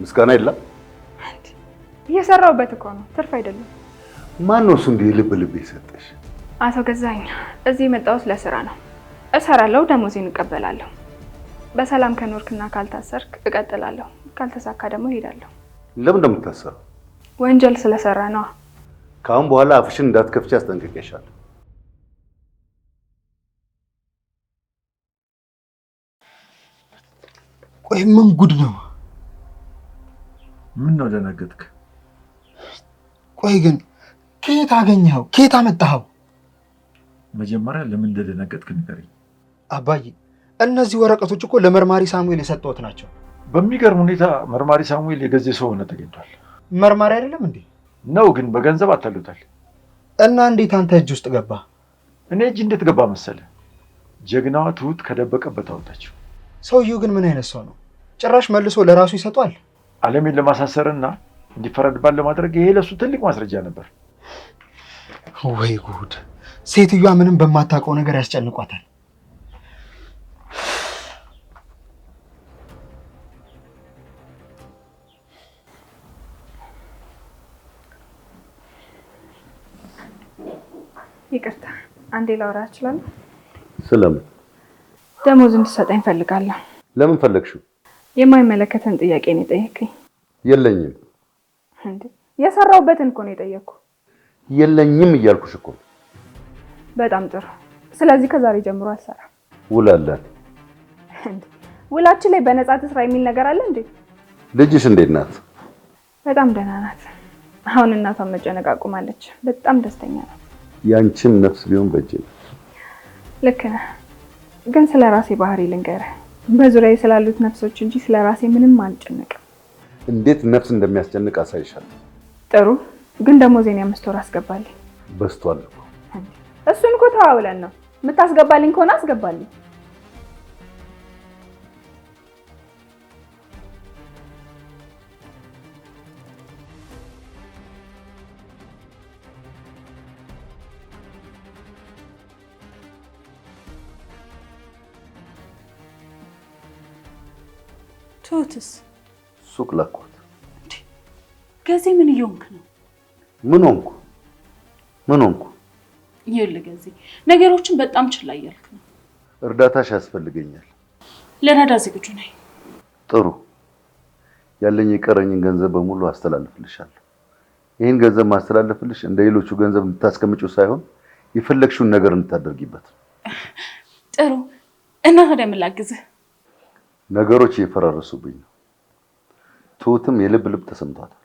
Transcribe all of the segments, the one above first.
ምስጋና የለም። እየሰራሁበት እኮ ነው፣ ትርፍ አይደለም። ማን ነው እሱ እንዲህ ልብ ልብ የሰጠሽ? አቶ ገዛኸኝ፣ እዚህ የመጣሁት ለስራ ነው። እሰራለሁ፣ ደሞዜን እቀበላለሁ። በሰላም ከኖርክና ካልታሰርክ እቀጥላለሁ፣ ካልተሳካ ደግሞ እሄዳለሁ። ለምን እንደምታሰሩ? ወንጀል ስለሰራ ነው። ከአሁን በኋላ አፍሽን እንዳትከፍቺ አስጠንቅቄሻለሁ። ቆይ ምን ጉድ ነው? ምን ነው ደነገጥክ? ቆይ ግን ከየት አገኘኸው? ከየት አመጣኸው? መጀመሪያ ለምን እንደደነገጥክ ንገረኝ። አባዬ እነዚህ ወረቀቶች እኮ ለመርማሪ ሳሙኤል የሰጠሁት ናቸው። በሚገርም ሁኔታ መርማሪ ሳሙኤል የገዜ ሰው ሆነ ተገኝቷል። መርማሪ አይደለም እንዴ? ነው ግን በገንዘብ አታሉታል። እና እንዴት አንተ እጅ ውስጥ ገባ? እኔ እጅ እንዴት ገባ መሰለ? ጀግናዋ ትሁት ከደበቀበት አወጣችው። ሰውየው ግን ምን አይነት ሰው ነው? ጭራሽ መልሶ ለራሱ ይሰጧል። አለሜን ለማሳሰርና እንዲፈረድባት ለማድረግ ይሄ ለሱ ትልቅ ማስረጃ ነበር። ወይ ጉድ! ሴትዮዋ ምንም በማታውቀው ነገር ያስጨንቋታል። ይቅርታ፣ አንዴ ላውራ እችላለሁ? ስለምን? ደሞዝ እንድትሰጠኝ ፈልጋለሁ። ለምን ፈለግሽው? የማይመለከተን ጥያቄ ነው የጠየከኝ። የለኝም። እንዴ የሰራሁበትን እኮ ነው የጠየቅኩ። የለኝም እያልኩሽ እኮ። በጣም ጥሩ። ስለዚህ ከዛሬ ጀምሮ አልሰራም። ውል አለን። እንዴ ውላችን ላይ በነፃ ትስራ የሚል ነገር አለ እንዴ? ልጅሽ እንዴት ናት? በጣም ደህና ናት። አሁን እናቷን መጨነቅ አቁማለች። በጣም ደስተኛ ናት። ያንቺም ነፍስ ቢሆን በእጄ ነው። ልክ ነህ። ግን ስለ ራሴ ባህሪ ልንገርህ። በዙሪያዬ ስላሉት ነፍሶች እንጂ ስለ ራሴ ምንም አልጨነቅም። እንዴት ነፍስ እንደሚያስጨንቅ አሳይሻለሁ። ጥሩ። ግን ደሞዜን 5 ወር አስገባልኝ። በስቷል እኮ። እሱን እኮ ተዋውለን ነው። የምታስገባልኝ ከሆነ አስገባልኝ። ትሁትስ? ሱቅ ላኳት። ገዜ ምን እየሆንክ ነው? ምን ሆንኩ? ምን ሆንኩ? ይኸውልህ ገዜ ነገሮችን በጣም ችላ እያልክ ነው። እርዳታሽ ያስፈልገኛል። ለረዳ ዝግጁ ነኝ። ጥሩ። ያለኝ የቀረኝን ገንዘብ በሙሉ አስተላልፍልሻለሁ። ይህን ገንዘብ ማስተላለፍልሽ እንደ ሌሎቹ ገንዘብ እንድታስቀምጪው ሳይሆን የፈለግሽውን ነገር እንድታደርጊበት። ጥሩ። እና ታዲያ ምን ላግዝህ? ነገሮች እየፈራረሱብኝ ነው። ትሁትም የልብ ልብ ተሰምቷታል።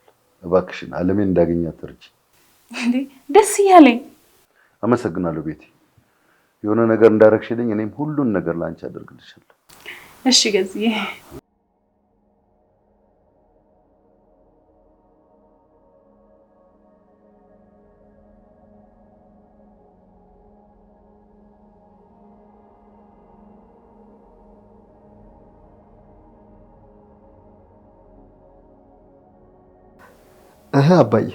እባክሽን አለሜን እንዳገኛት እርጂ። እንዴ ደስ እያለኝ። አመሰግናለሁ ቤቲ። የሆነ ነገር እንዳረግሽልኝ እኔም ሁሉን ነገር ላንቺ አደርግልሻለሁ። እሺ ገዝዬ። አባዬ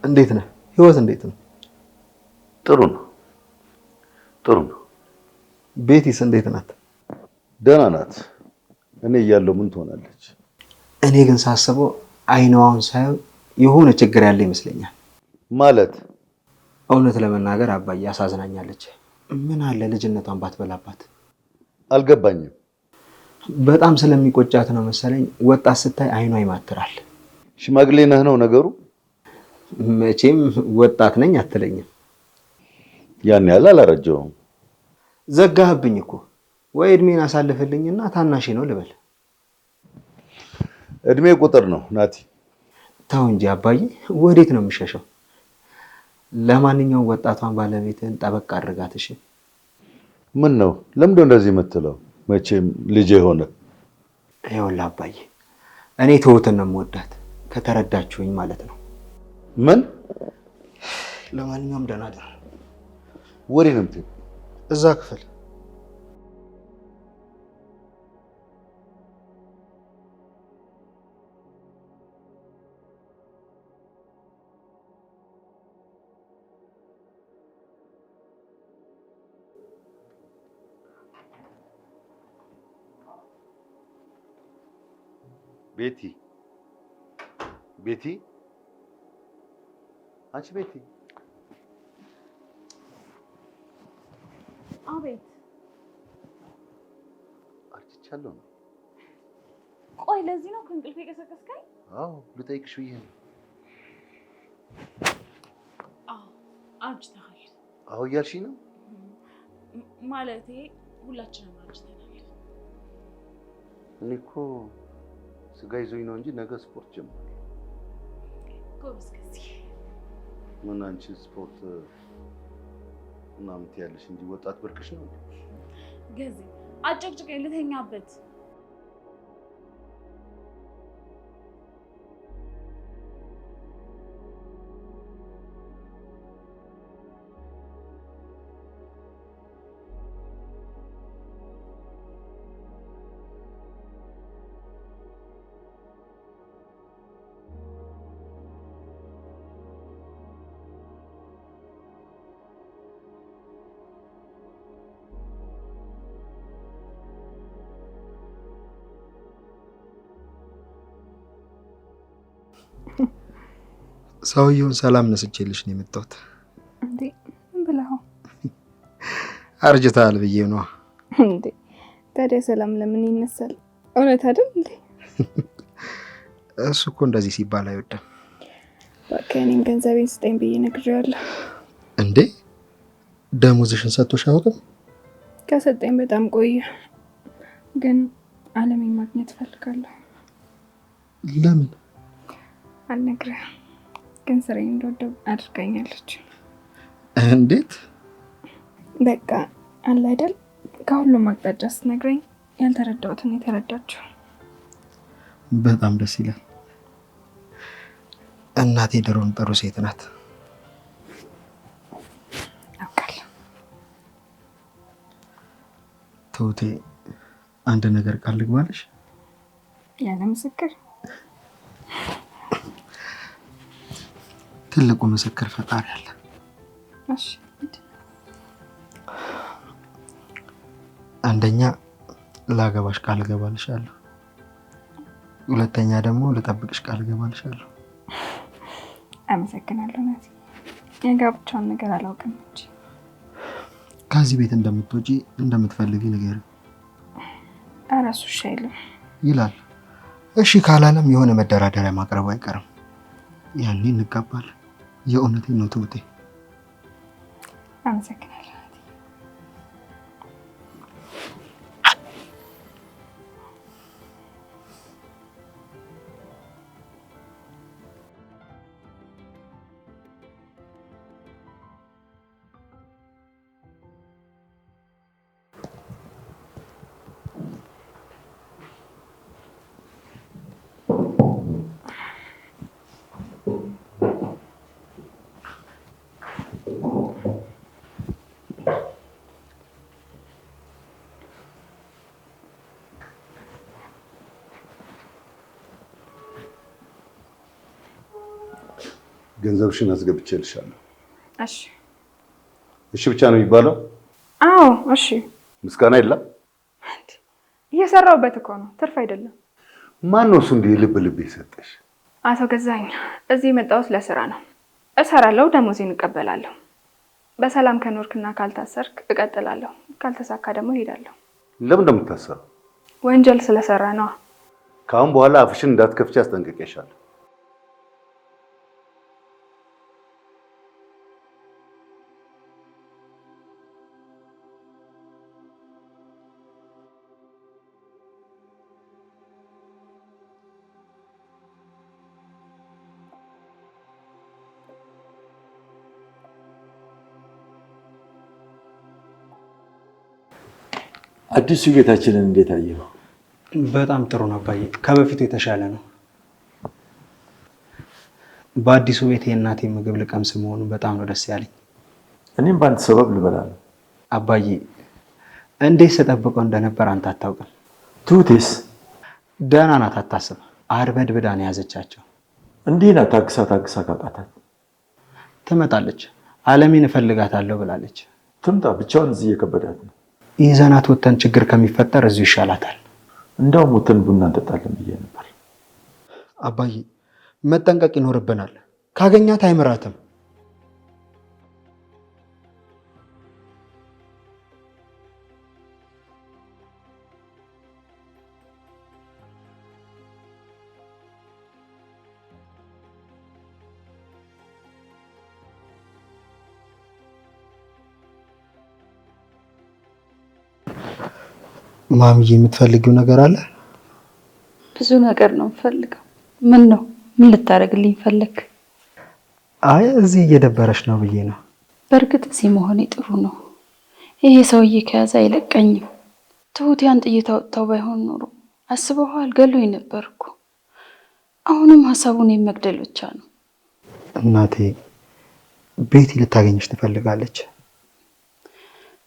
እንዴት ነህ? ህይወት እንዴት ነው? ጥሩ ነው። ጥሩ ነው። ቤቲስ እንዴት ናት? ደህና ናት። እኔ እያለሁ ምን ትሆናለች? እኔ ግን ሳስበው አይኗን ሳይሆን የሆነ ችግር ያለ ይመስለኛል። ማለት? እውነት ለመናገር አባዬ አሳዝናኛለች። ምን አለ ልጅነቷን ባትበላባት። አልገባኝም። በጣም ስለሚቆጫት ነው መሰለኝ ወጣት ስታይ አይኗ ይማትራል። ሽማግሌ ነህ ነው ነገሩ? መቼም ወጣት ነኝ አትለኝም። ያን ያህል አላረጀውም። ዘጋህብኝ እኮ። ወይ እድሜን አሳልፍልኝና ታናሽ ነው ልበል። እድሜ ቁጥር ነው ናቲ። ተው እንጂ አባዬ፣ ወዴት ነው የምሸሸው? ለማንኛውም ወጣቷን ባለቤትን ጠበቅ አድርጋት እሺ። ምን ነው ለምዶ እንደዚህ የምትለው? መቼም ልጄ ሆነ። ይኸውልህ አባዬ፣ እኔ ትሁትን ነው የምወዳት፣ ከተረዳችሁኝ ማለት ነው። ምን? ለማንኛውም ደህና ደር። ወዴት ነው የምትሄጂው? እዛ ክፍል። ቤቲ ቤቲ አንቺ ቤቲ አቤት። አርጅቻለሁ ነው? ቆይ ለዚህ ነው ከእንቅልፌ የቀሰቀስከኝ? አዎ ልጠይቅሽ ብዬ ነው። አዎ አርጅተሃል። አዎ እያልሽኝ ነው? ማለቴ ሁላችንም አርጅተናል። እኔ እኮ ስጋ ይዞኝ ነው እንጂ ነገ ስፖርት ጀምራለሁ። ጎበዝ ከዚህ ምን አንቺ ስፖርት ምናምን ትያለሽ እንጂ ወጣት ብርቅሽ ነው? ገዜ አጨቅጭቀኝ ልተኛበት። ሰውየውን ሰላም ነስቼልሽ ነው የመጣሁት። እንዴ ምን ብለኸው? አርጅተሃል ብዬ ነው። እንዴ ታዲያ ሰላም ለምን ይነሳል? እውነት አይደል እንዴ? እሱ እኮ እንደዚህ ሲባል አይወድም። በቃ እኔም ገንዘቤን ስጠኝ ብዬ ነግሬዋለሁ። እንዴ ደሞዝሽን ሰጥቶሽ አያውቅም? ከሰጠኝ በጣም ቆየ፣ ግን አለሜን ማግኘት እፈልጋለሁ። ለምን? አልነግርህም፣ ግን ስራዬን እንደወደው አድርጋኛለች። እንዴት? በቃ አለ አይደል ከሁሉም አቅጣጫ ስትነግረኝ ያልተረዳሁትን የተረዳችው። በጣም ደስ ይላል። እናቴ ድሮም ጥሩ ሴት ናት። አውቃለሁ። ትሁቴ አንድ ነገር ቃል ልግባልሽ። ያለ ምስክር? ትልቁ ምስክር ፈጣሪ አለ። እሺ አንደኛ ላገባሽ ቃል እገባልሻለሁ፣ ሁለተኛ ደግሞ ልጠብቅሽ ቃል እገባልሻለሁ። አመሰግናለሁ ናቲ። የጋብቻውን ነገር አላውቅም እንጂ ከዚህ ቤት እንደምትወጪ እንደምትፈልጊ ነገር ኧረ እሱ እሺ አይልም ይላል። እሺ ካላለም የሆነ መደራደሪያ ማቅረቡ አይቀርም። ያኔ እንጋባለን። የእውነቴን ነው ትሁቴ። አመሰግናለሁ ናቲ። ገንዘብሽን አስገብቼልሻለሁ። እሺ እሺ ብቻ ነው የሚባለው? አዎ እሺ። ምስጋና የለም? እየሰራሁበት እኮ ነው፣ ትርፍ አይደለም። ማን ነው እሱ እንዲህ ልብ ልብ የሰጠሽ? አቶ ገዛኝ፣ እዚህ የመጣሁት ለስራ ነው። እሰራለሁ፣ ደሞዜን እቀበላለሁ። በሰላም ከኖርክና ካልታሰርክ እቀጥላለሁ፣ ካልተሳካ ደግሞ እሄዳለሁ። ለምን እንደምታሰረው? ወንጀል ስለሰራ ነው። ከአሁን በኋላ አፍሽን እንዳትከፍቺ አስጠንቅቄሻለሁ። አዲሱ ቤታችንን እንዴት አየኸው? በጣም ጥሩ ነው አባዬ፣ ከበፊቱ የተሻለ ነው። በአዲሱ ቤት የእናቴ ምግብ ልቀምስ መሆኑ በጣም ነው ደስ ያለኝ። እኔም በአንድ ሰበብ ልበላ ነው። አባዬ እንዴት ስጠብቀው እንደነበር አንተ አታውቅም። ትሁቴስ? ደህና ናት፣ አታስብ። አርበድብዳ ነው የያዘቻቸው። እንዲህ ናት። ታግሳ ታግሳ ካቃታት ትመጣለች። አለሜን እፈልጋታለሁ ብላለች። ትምጣ፣ ብቻውን እዚህ እየከበዳት ነው። ይዘናት ወተን ችግር ከሚፈጠር እዚሁ ይሻላታል። እንዳውም ወተን ቡና እንጠጣለን ብዬ ነበር። አባዬ መጠንቀቅ ይኖርብናል። ካገኛት አይምራትም። ማሚዬ የምትፈልጊው ነገር አለ? ብዙ ነገር ነው የምፈልገው። ምን ነው? ምን ልታደርግልኝ ፈለክ? አይ እዚህ እየደበረሽ ነው ብዬ ነው። በእርግጥ እዚህ መሆኔ ጥሩ ነው። ይሄ ሰውዬ ከያዘ አይለቀኝም። ትሁት ያን ጥይት አውጥታው ባይሆን ኖሮ አስበዋል፣ ገሎኝ ነበር እኮ። አሁንም ሀሳቡን የመግደል ብቻ ነው። እናቴ ቤቲ ልታገኝሽ ትፈልጋለች።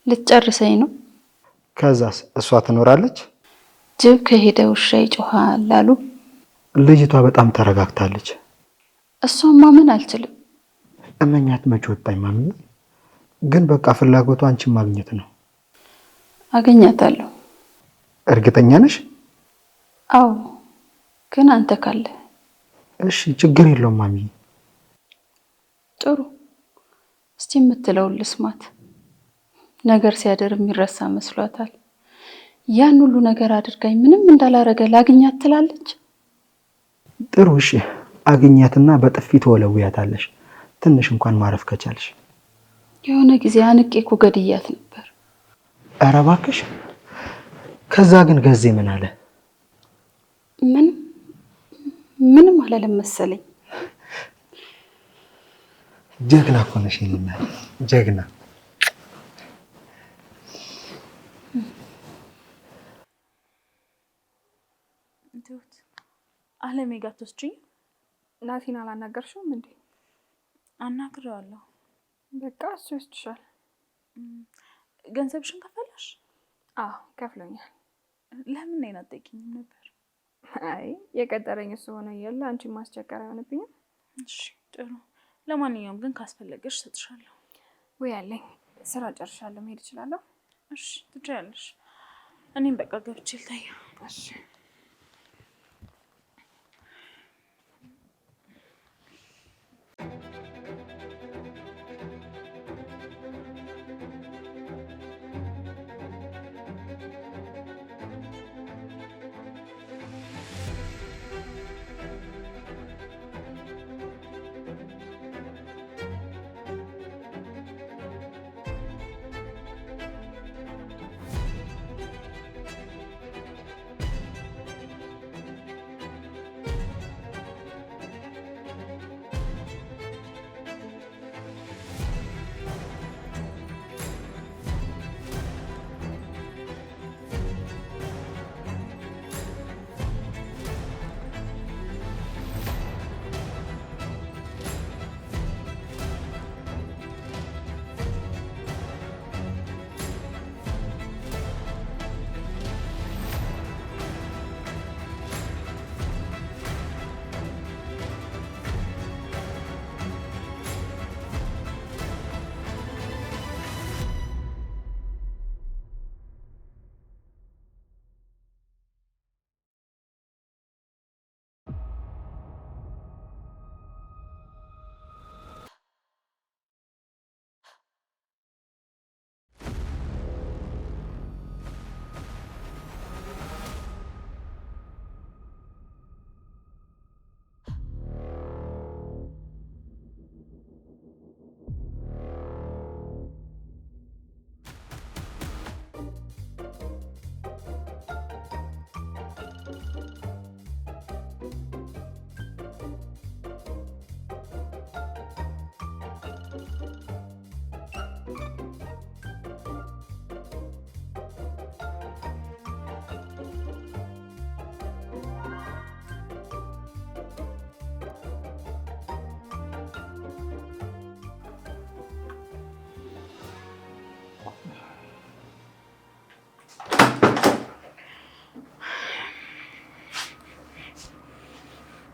ልትጨርሰኝ ነው? ከዛስ እሷ ትኖራለች? ጅብ ከሄደ ውሻ ይጮሃል አሉ። ልጅቷ በጣም ተረጋግታለች። እሷን ማመን አልችልም። እመኛት መች ወጣኝ ማሚ። ግን በቃ ፍላጎቷ አንቺን ማግኘት ነው። አገኛታለሁ። እርግጠኛ ነሽ? አዎ፣ ግን አንተ ካለ። እሺ ችግር የለውም ማሚ። ጥሩ፣ እስቲ የምትለውን ልስማት። ነገር ሲያደር የሚረሳ መስሏታል። ያን ሁሉ ነገር አድርጋኝ ምንም እንዳላረገ ላግኛት ትላለች። ጥሩ እሺ፣ አግኛትና በጥፊ ትወለውያታለሽ። ትንሽ እንኳን ማረፍ ከቻልሽ። የሆነ ጊዜ አንቄ እኮ ገድያት ነበር። ኧረ እባክሽ። ከዛ ግን ገዜ ምን አለ? ምንም አላለም መሰለኝ። ጀግና እኮ ነሽ የኔ ጀግና። ትሁት አለሜ ጋር ትወስጂኝ? ናቲን አላናገርሽውም እንዴ? አናግሬዋለሁ። በቃ እሱ ይወስድሻል። ገንዘብሽን ከፈለሽ? አዎ ከፍሎኛል። ለምን ነው አትጠይቂኝም ነበር? አይ የቀጠረኝ እሱ ሆነ እያለ አንቺን ማስቸገር አይሆንብኝም። እሺ ጥሩ። ለማንኛውም ግን ካስፈለገሽ እሰጥሻለሁ። ወይ አለኝ። ስራ ጨርሻለሁ፣ መሄድ እችላለሁ? እሺ ትችያለሽ። እኔም በቃ ገብቼ ልተኛ። እሺ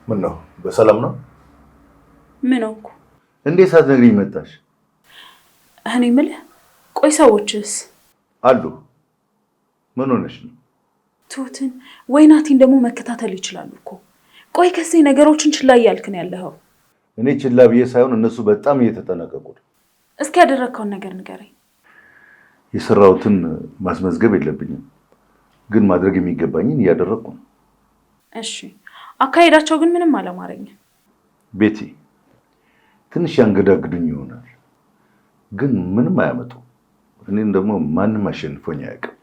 ምን ነው? በሰላም ነው? ምን ሆንኩ? እንዴት ሳትነግሪኝ መጣሽ? እኔ የምልህ ቆይ ሰዎችስ አሉ? ምን ሆነሽ ነው? ትሁትን ወይ ናቲን ደግሞ መከታተል ይችላሉ እኮ። ቆይ ከዚህ ነገሮችን ችላ እያልክ ነው ያለኸው? እኔ ችላ ብዬ ሳይሆን እነሱ በጣም እየተጠነቀቁ ነው። እስኪ ያደረግከውን ነገር ንገረኝ። የሰራሁትን ማስመዝገብ የለብኝም፣ ግን ማድረግ የሚገባኝን እያደረግኩ ነው። እሺ፣ አካሄዳቸው ግን ምንም አላማረኝም። ቤቲ፣ ትንሽ ያንገዳግዱኝ ይሆናል፣ ግን ምንም አያመጡ። እኔን ደግሞ ማንም አሸንፎኝ አያውቅም።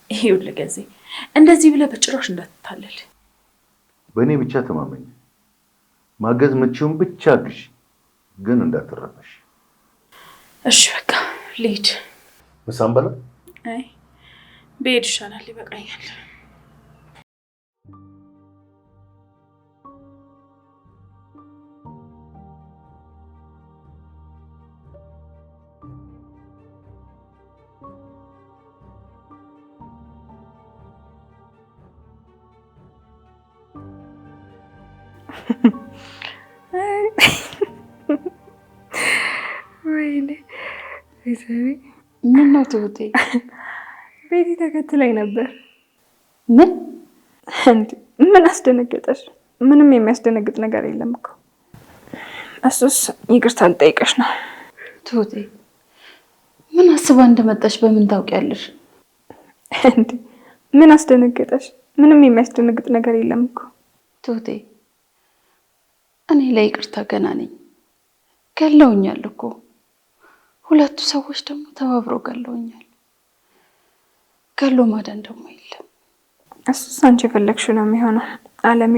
ይኸውልህ ገዜ፣ እንደዚህ ብለህ በጭራሽ እንዳትታለል። በእኔ ብቻ ተማመኝ። ማገዝ መቼውን ብቻ ግዢ፣ ግን እንዳትረበሽ። እሺ በቃ ልሂድ። ምሳም በላ። አይ ብሄድ ይሻላል፣ ይበቃኛል። ወይኔ ምን ነው ትሁቴ? ቤቲ ተከትለኝ ነበር። ምን ምን አስደነገጠሽ? ምንም የሚያስደነግጥ ነገር የለም እኮ። እሱስ ይቅርታ ልጠይቅሽ ነው። ትሁቴ ምን አስባ እንደመጣሽ በምን ታውቂያለሽ? ምን አስደነገጠሽ? ምንም የሚያስደነግጥ ነገር የለም እኮ። ትሁቴ እኔ ላይ ይቅርታ ገና ነኝ። ገለውኛል እኮ ሁለቱ ሰዎች ደግሞ ተባብረው ገለውኛል። ገሎ ማዳን ደግሞ የለም። እሱስ አንቺ የፈለግሽው ነው የሚሆነው። አለሜ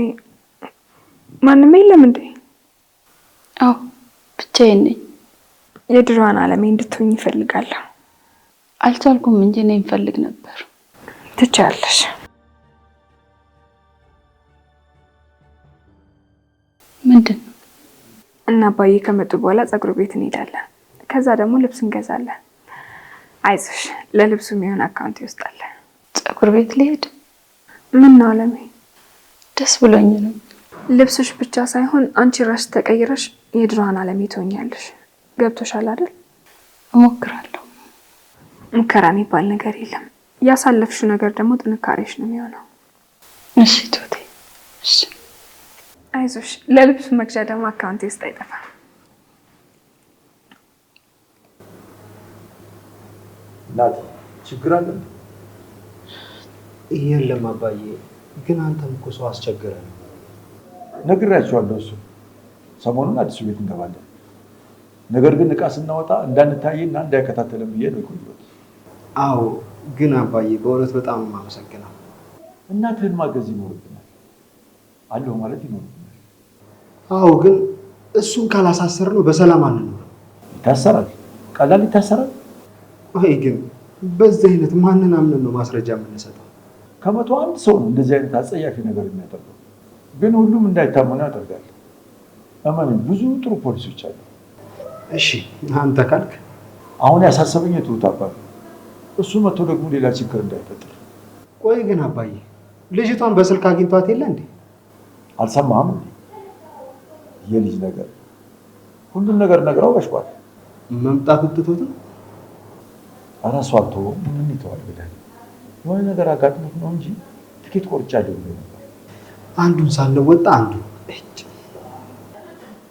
ማንም የለም እንዴ? አዎ ብቻዬን ነኝ። የድሮዋን አለሜ እንድትሆኝ ይፈልጋለሁ። አልቻልኩም እንጂ እኔ እንፈልግ ነበር። ትቻለሽ። ምንድን ነው? እና አባዬ ከመጡ በኋላ ፀጉር ቤት እንሄዳለን። ከዛ ደግሞ ልብስ እንገዛለን። አይዞሽ፣ ለልብሱ የሚሆን አካውንት ይወስዳል። ፀጉር ቤት ልሄድ? ምን ነው አለሜ? ደስ ብሎኝ ነው። ልብስሽ ብቻ ሳይሆን አንቺ ራስሽ ተቀይረሽ የድሮዋን አለሜ ትሆኛለሽ። ገብቶሻል አይደል? እሞክራለሁ። ሙከራ የሚባል ነገር የለም። ያሳለፍሽው ነገር ደግሞ ጥንካሬሽ ነው የሚሆነው። እሺ ትሁቴ፣ እሺ አይዞሽ። ለልብሱ መግዣ ደግሞ አካውንት ውስጥ አይጠፋም። ናት ችግር አለ? የለም አባዬ፣ ግን አንተም እኮ ሰው አስቸግረህ ነው። ነግሬያቸዋለሁ። እሱ ሰሞኑን አዲሱ ቤት እንገባለን። ነገር ግን እቃ ስናወጣ እንዳንታይና እንዳይከታተልን ብዬ ነው የቆየሁት። አዎ፣ ግን አባዬ በእውነት በጣም የማመሰግነው። እናትህን ማገዝ ይኖርብናል። አለሁ ማለት ይኖርብናል። አዎ፣ ግን እሱን ካላሳሰር ነው በሰላም አንኖርም። ይታሰራል፣ ቀላል ይታሰራል። አይ ግን በዚህ አይነት ማንን አምነን ነው ማስረጃ የምንሰጠው? ከመቶ አንድ ሰው ነው እንደዚህ አይነት አጸያፊ ነገር የሚያደርገው። ግን ሁሉም እንዳይታመኑ ያደርጋል። እመኑ፣ ብዙ ጥሩ ፖሊሶች አሉ። እሺ አንተ ካልክ። አሁን ያሳሰበኝ የትሁት አባት ነው። እሱ መጥቶ ደግሞ ሌላ ችግር እንዳይፈጥር። ቆይ ግን አባዬ ልጅቷን በስልክ አግኝቷት የለ እንዴ? አልሰማህም እንዴ? የልጅ ነገር ሁሉም ነገር ነግረው በሽቋል። መምጣቱን ትቶት ነው? ኧረ እሱ አልተወውም። ምን ይተዋል ብለህ የሆነ ነገር አጋጥሞት ነው እንጂ ትኬት ቆርጫለሁ ብሎ ነበር። አንዱን ሳንወጣ አንዱ።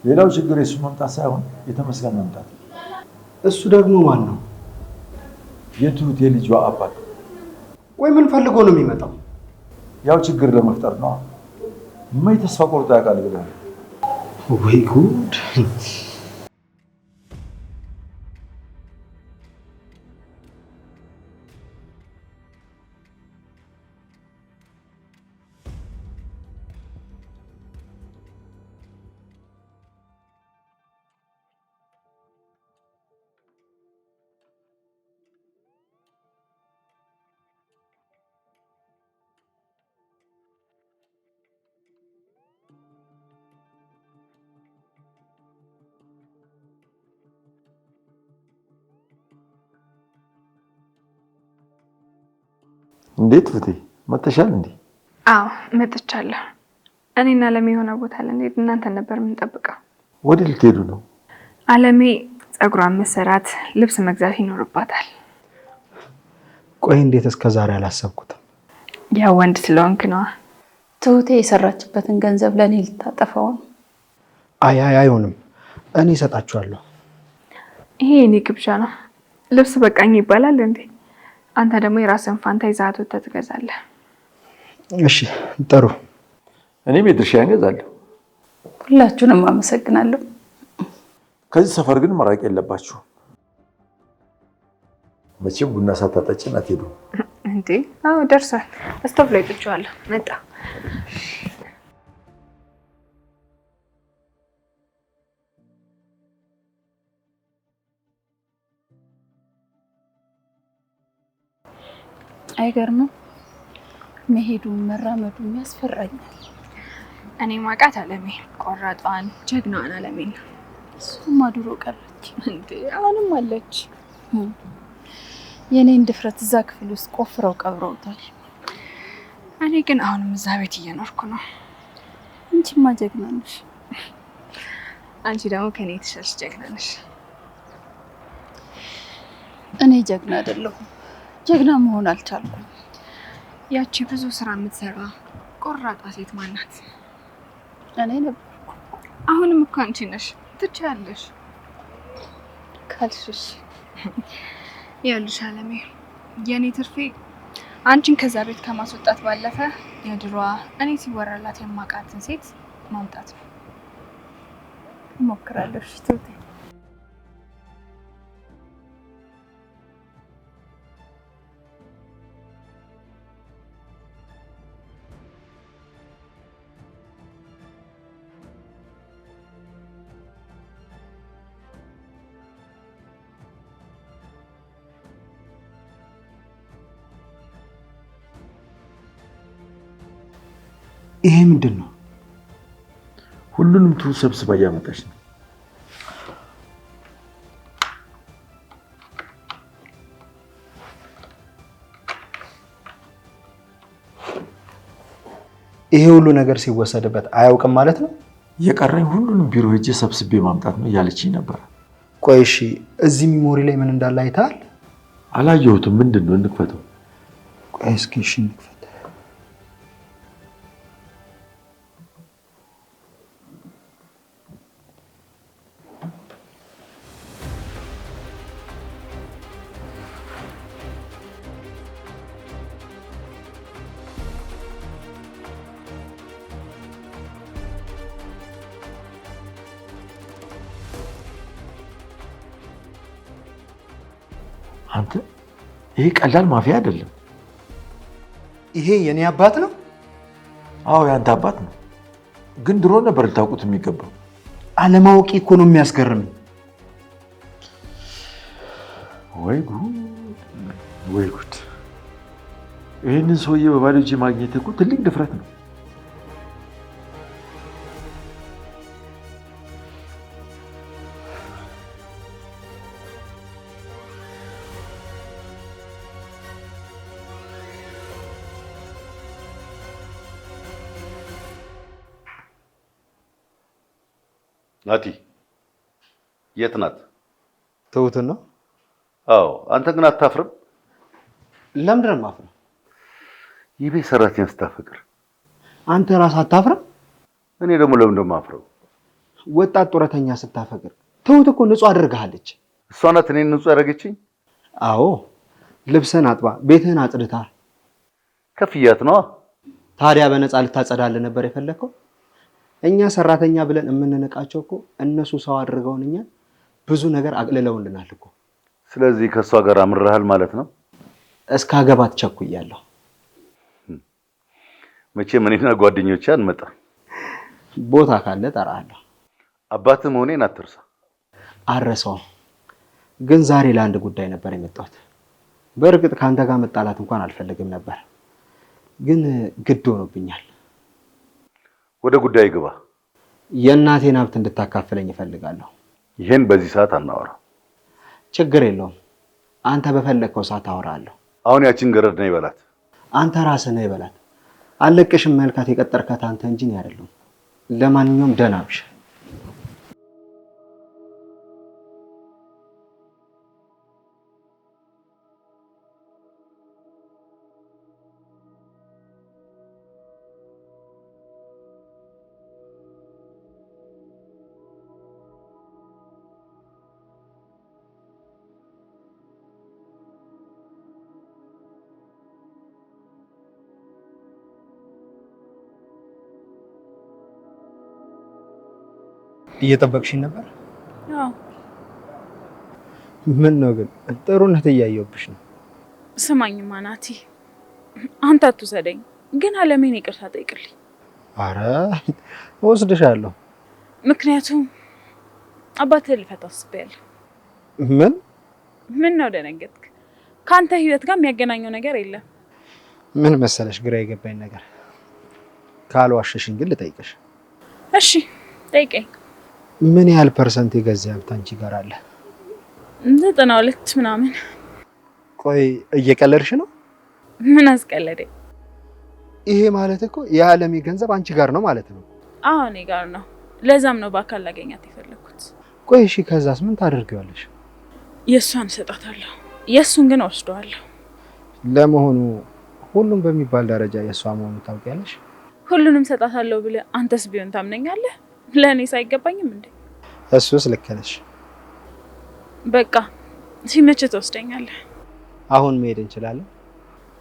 ሌላው ችግር የእሱ መምጣት ሳይሆን የተመስገን መምጣት። እሱ ደግሞ ማን ነው? የትሁት የልጇ አባት። ቆይ ምን ፈልጎ ነው የሚመጣው? ያው ችግር ለመፍጠር ነው። ምን ተስፋ ቆርጦ ያውቃል ብለህ? ወይ ጉድ! እንዴት ፍቴ መተሻል እንዴ? አዎ መጥቻለሁ። እኔና አለሜ የሆነ ቦታ ልንሄድ እናንተ ነበር የምንጠብቀው። ወደ ልትሄዱ ነው? አለሜ ፀጉሯን መሰራት፣ ልብስ መግዛት ይኖርባታል። ቆይ እንዴት እስከ ዛሬ አላሰብኩትም? ያው ወንድ ስለሆንክ ነዋ። ትሁቴ የሰራችበትን ገንዘብ ለእኔ ልታጠፋው ነው። አይ አይሆንም፣ እኔ እሰጣችኋለሁ። ይሄ የኔ ግብዣ ነው። ልብስ በቃኝ ይባላል እንዴ? አንተ ደግሞ የራስን ፋንታ ይዛት ወጥተህ ትገዛለህ። እሺ ጥሩ። እኔም የድርሻዬን እገዛለሁ። ሁላችሁንም አመሰግናለሁ። ከዚህ ሰፈር ግን መራቅ የለባችሁ። መቼም ቡና ሳታጠጪን አትሄዱም እንዴ? አዎ ደርሷል። ስቶቭ ላይ ጥቼዋለሁ። መጣ። አይገርምም? መሄዱም መራመዱም ያስፈራኛል። እኔ ማውቃት አለሜ ቆራጧን ጀግናዋን አለሜን ነው። እሱማ ድሮ ቀረች እንዴ? አሁንም አለች። የኔን ድፍረት እዛ ክፍል ውስጥ ቆፍረው ቀብረውታል። እኔ ግን አሁንም እዛ ቤት እየኖርኩ ነው። አንቺማ ጀግና ነሽ። አንቺ ደግሞ ከኔ የተሻለሽ ጀግና ነሽ። እኔ ጀግና አይደለሁም። ጀግና መሆን አልቻልኩም። ያቺ ብዙ ስራ የምትሰራ ቆራጣ ሴት ማናት? እኔ ነበርኩ። አሁንም እኮ አንቺ ነሽ። ትችያለሽ ካልሽሽ። ይኸውልሽ አለሜ፣ የኔ ትርፌ አንቺን ከዛ ቤት ከማስወጣት ባለፈ የድሮዋ እኔ ሲወራላት የማውቃትን ሴት ማምጣት ነው። እሞክራለሁ። እሺ ትሁቴ። ይሄ ምንድን ነው? ሁሉንም ትሁት ሰብስባ እያመጣች ነው። ይሄ ሁሉ ነገር ሲወሰድበት አያውቅም ማለት ነው? የቀረኝ ሁሉንም ቢሮ ሄጄ ሰብስቤ ማምጣት ነው እያለችኝ ነበር። ቆይ እሺ፣ እዚህ ሚሞሪ ላይ ምን እንዳለ አይተሃል? አላየሁትም። ምንድን ነው? እንክፈተው። ቆይ እስኪ እሺ እንክፈት። አንተ ይሄ ቀላል ማፊያ አይደለም። ይሄ የኔ አባት ነው? አዎ ያንተ አባት ነው። ግን ድሮ ነበር ልታውቁት የሚገባው። አለማወቂ እኮ ነው የሚያስገርመኝ። ወይ ጉድ ወይ ጉድ! ይህንን ሰውዬ በባዶ እጄ ማግኘት እኮ ትልቅ ድፍረት ነው። ናቲ የት ናት? ትሁትን ነው? አዎ። አንተ ግን አታፍርም? ለምንድን ነው የማፍረው? የቤት ሰራተኛ ስታፈቅር አንተ ራስህ አታፍርም? እኔ ደግሞ ለምን እንደማፍረው? ወጣት ጡረተኛ ስታፈቅር ትሁት እኮ ንጹህ አድርጋለች። እሷ ናት እኔን ንጹህ ያደረገችኝ? አዎ። ልብስህን አጥባ፣ ቤትህን አጽድታ ከፍያት ነዋ። ታዲያ በነፃ ልታጸዳልህ ነበር የፈለከው? እኛ ሰራተኛ ብለን የምንነቃቸው እኮ እነሱ ሰው አድርገውን እኛን ብዙ ነገር አቅልለውልናል እኮ። ስለዚህ ከእሷ ጋር አምርሃል ማለት ነው? እስካገባት ቸኩያለሁ። መቼም እኔና ጓደኞቼ አንመጣም። ቦታ ካለ እጠራለሁ። አባትህ መሆኔን አትርሳ። አረሰውም። ግን ዛሬ ለአንድ ጉዳይ ነበር የመጣሁት። በእርግጥ ከአንተ ጋር መጣላት እንኳን አልፈልግም ነበር፣ ግን ግድ ሆኖብኛል። ወደ ጉዳይ ግባ። የእናቴን ሀብት እንድታካፍለኝ እፈልጋለሁ። ይሄን በዚህ ሰዓት አናወራ። ችግር የለውም። አንተ በፈለግከው ሰዓት አወራለሁ። አሁን ያችን ገረድ ነው ይበላት። አንተ ራስህ ነህ ይበላት። አለቅሽም መልካት የቀጠርካት አንተ እንጂ እኔ አይደለሁም። ለማንኛውም ደህና ብሽ። እየጠበቅሽኝ ነበር? አዎ። ምን ነው ግን ጥሩነት እያየሁብሽ ነው። ስማኝማ ናቲ፣ አንተ አትውሰደኝ፣ ግን አለሜን ይቅርታ ጠይቅልኝ። አረ እወስድሻለሁ። ምክንያቱም አባትህ ልፈታ አስቤያለሁ። ምን ነው ደነገጥክ? ከአንተ ህይወት ጋር የሚያገናኘው ነገር የለም። ምን መሰለሽ ግራ የገባኝ ነገር፣ ካልዋሸሽኝ ግን ልጠይቅሽ። እሺ ጠይቀኝ። ምን ያህል ፐርሰንት የገዛ ሀብት አንቺ ጋር አለ? 92 ምናምን። ቆይ እየቀለድሽ ነው? ምን አስቀለደኝ? ይሄ ማለት እኮ የዓለሜ ገንዘብ አንቺ ጋር ነው ማለት ነው? አዎ እኔ ጋር ነው። ለዛም ነው በአካል ላገኛት የፈለኩት። ቆይ እሺ ከዛስ ምን ታደርጊዋለሽ? የእሷን እሰጣታለሁ፣ የእሱን ግን ወስደዋለሁ። ለመሆኑ ሁሉም በሚባል ደረጃ የእሷ መሆኑ ታውቂያለሽ? ሁሉንም እሰጣታለሁ ብለህ አንተስ ቢሆን ታምነኛለህ? ለእኔስ አይገባኝም እንዴ? እሱስ ልክ ነሽ። በቃ ሲመችህ ትወስደኛለህ። አሁን መሄድ እንችላለን?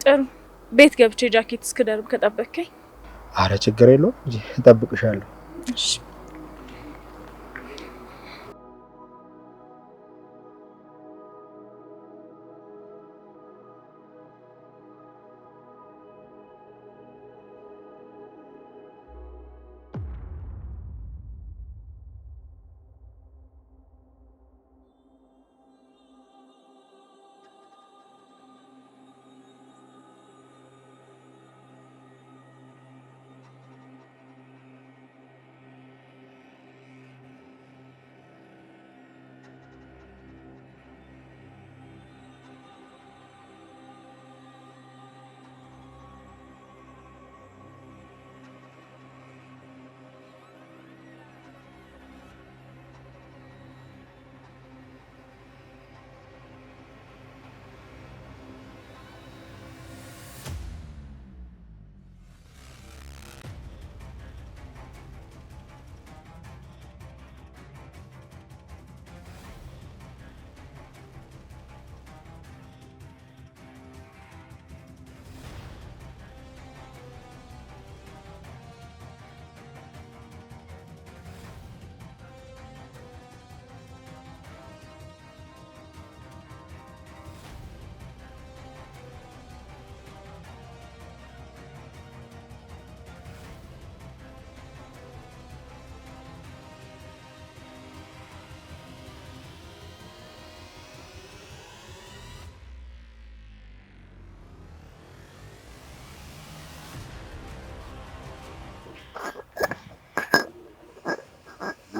ጥሩ። ቤት ገብቼ ጃኬት እስክደርብ ከጠበቅከኝ። አረ ችግር የለውም እንጂ እጠብቅሻለሁ። እሺ።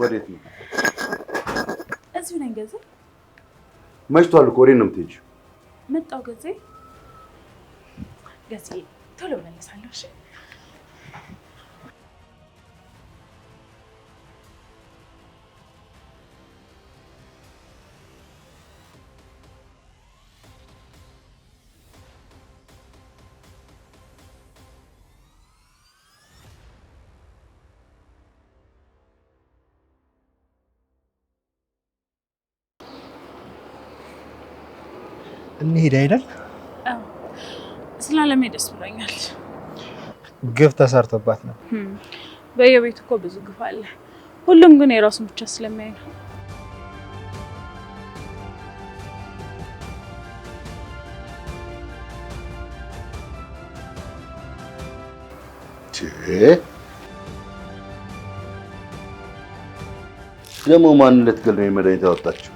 ወዴት ነው? እዚሁ ነኝ ገዜ። መሽቷል እኮ ወዴት ነው የምትሄጂው? መጣሁ ገዜ። ገዜ ቶሎ እመለሳለሁ። እሺ እንሂድ አይደል? ስላለሜ ደስ ብሎኛል። ግፍ ተሰርቶባት ነው። በየቤቱ እኮ ብዙ ግፍ አለ። ሁሉም ግን የራሱን ብቻ ስለሚያይ ነው። ደግሞ ማን ልትገል ነው መድኃኒት ያወጣችው?